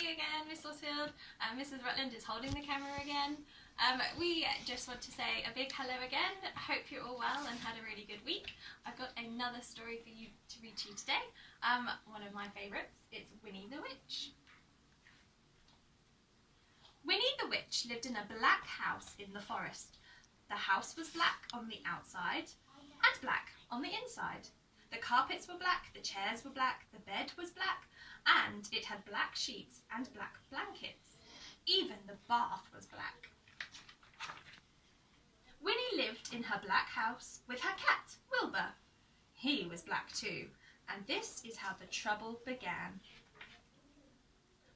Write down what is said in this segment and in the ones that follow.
me again, Miss Osfield. Mrs. Rutland is holding the camera again. We just want to say a big hello again. I hope you're all well and had a really good week. I've got another story for you to read to you today. One of my favourites. It's Winnie the Witch. Winnie the Witch lived in a black house in the forest. The house was black on the outside and black on the inside. The carpets were black, the chairs were black, the bed was black, and it had black sheets and black blankets. Even the bath was black. Winnie lived in her black house with her cat, Wilbur. He was black too, and this is how the trouble began.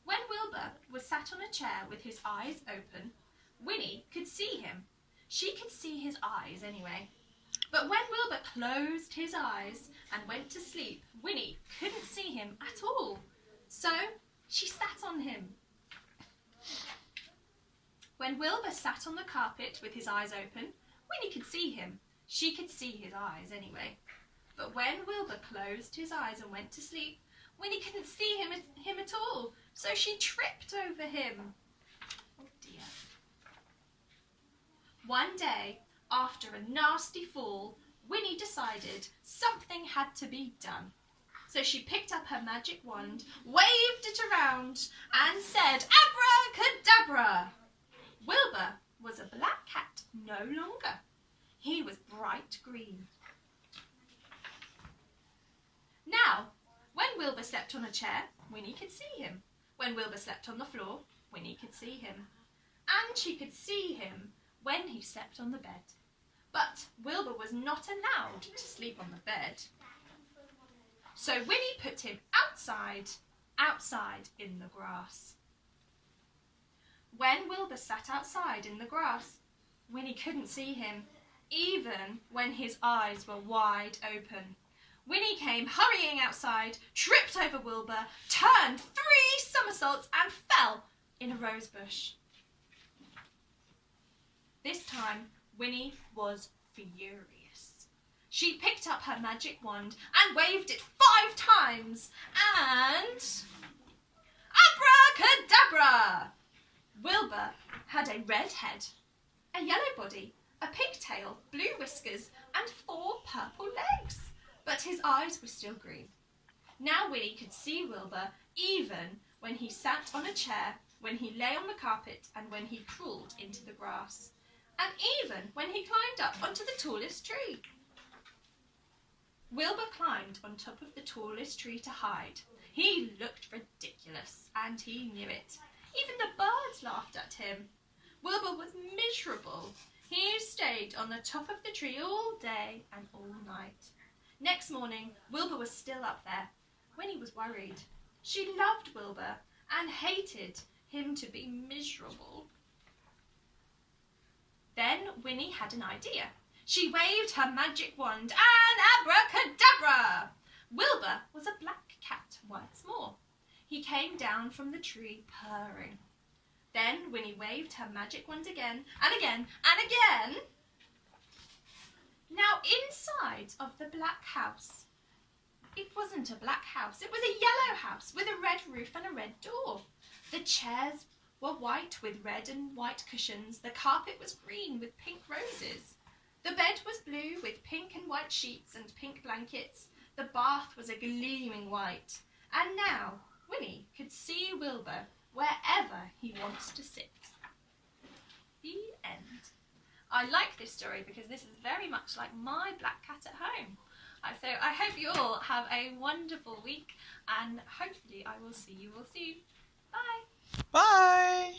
When Wilbur was sat on a chair with his eyes open, Winnie could see him. She could see his eyes anyway. But when Wilbur closed his eyes and went to sleep, Winnie couldn't see him at all. So she sat on him. When Wilbur sat on the carpet with his eyes open, Winnie could see him. She could see his eyes anyway. But when Wilbur closed his eyes and went to sleep, Winnie couldn't see him at all. So she tripped over him. Oh dear. One day, after a nasty fall, Winnie decided something had to be done. So she picked up her magic wand, waved it around, and said, "Abracadabra!" Wilbur was a black cat no longer. He was bright green. Now, when Wilbur slept on a chair, Winnie could see him. When Wilbur slept on the floor, Winnie could see him. And she could see him when he slept on the bed. But Wilbur was not allowed to sleep on the bed. So Winnie put him outside in the grass. When Wilbur sat outside in the grass, Winnie couldn't see him, even when his eyes were wide open. Winnie came hurrying outside, tripped over Wilbur, turned 3 somersaults and fell in a rose bush. This time, Winnie was furious. She picked up her magic wand and waved it 5 times and... Abracadabra! Wilbur had a red head, a yellow body, a pink tail, blue whiskers and 4 purple legs. But his eyes were still green. Now Winnie could see Wilbur even when he sat on a chair, when he lay on the carpet and when he crawled into the grass. And even when he climbed up onto the tallest tree. Wilbur climbed on top of the tallest tree to hide. He looked ridiculous, and he knew it. Even the birds laughed at him. Wilbur was miserable. He stayed on the top of the tree all day and all night. Next morning, Wilbur was still up there. Winnie was worried. She loved Wilbur and hated him to be miserable. Then Winnie had an idea. She waved her magic wand and abracadabra! Wilbur was a black cat once more. He came down from the tree purring. Then Winnie waved her magic wand again and again and again. Now inside of the black house, it wasn't a black house, it was a yellow house with a red roof and a red door. The chairs were white with red and white cushions. The carpet was green with pink roses. The bed was blue with pink and white sheets and pink blankets. The bath was a gleaming white. And now Winnie could see Wilbur wherever he wants to sit. The end. I like this story because this is very much like my black cat at home. So I hope you all have a wonderful week and hopefully I will see you all soon. Bye! Bye!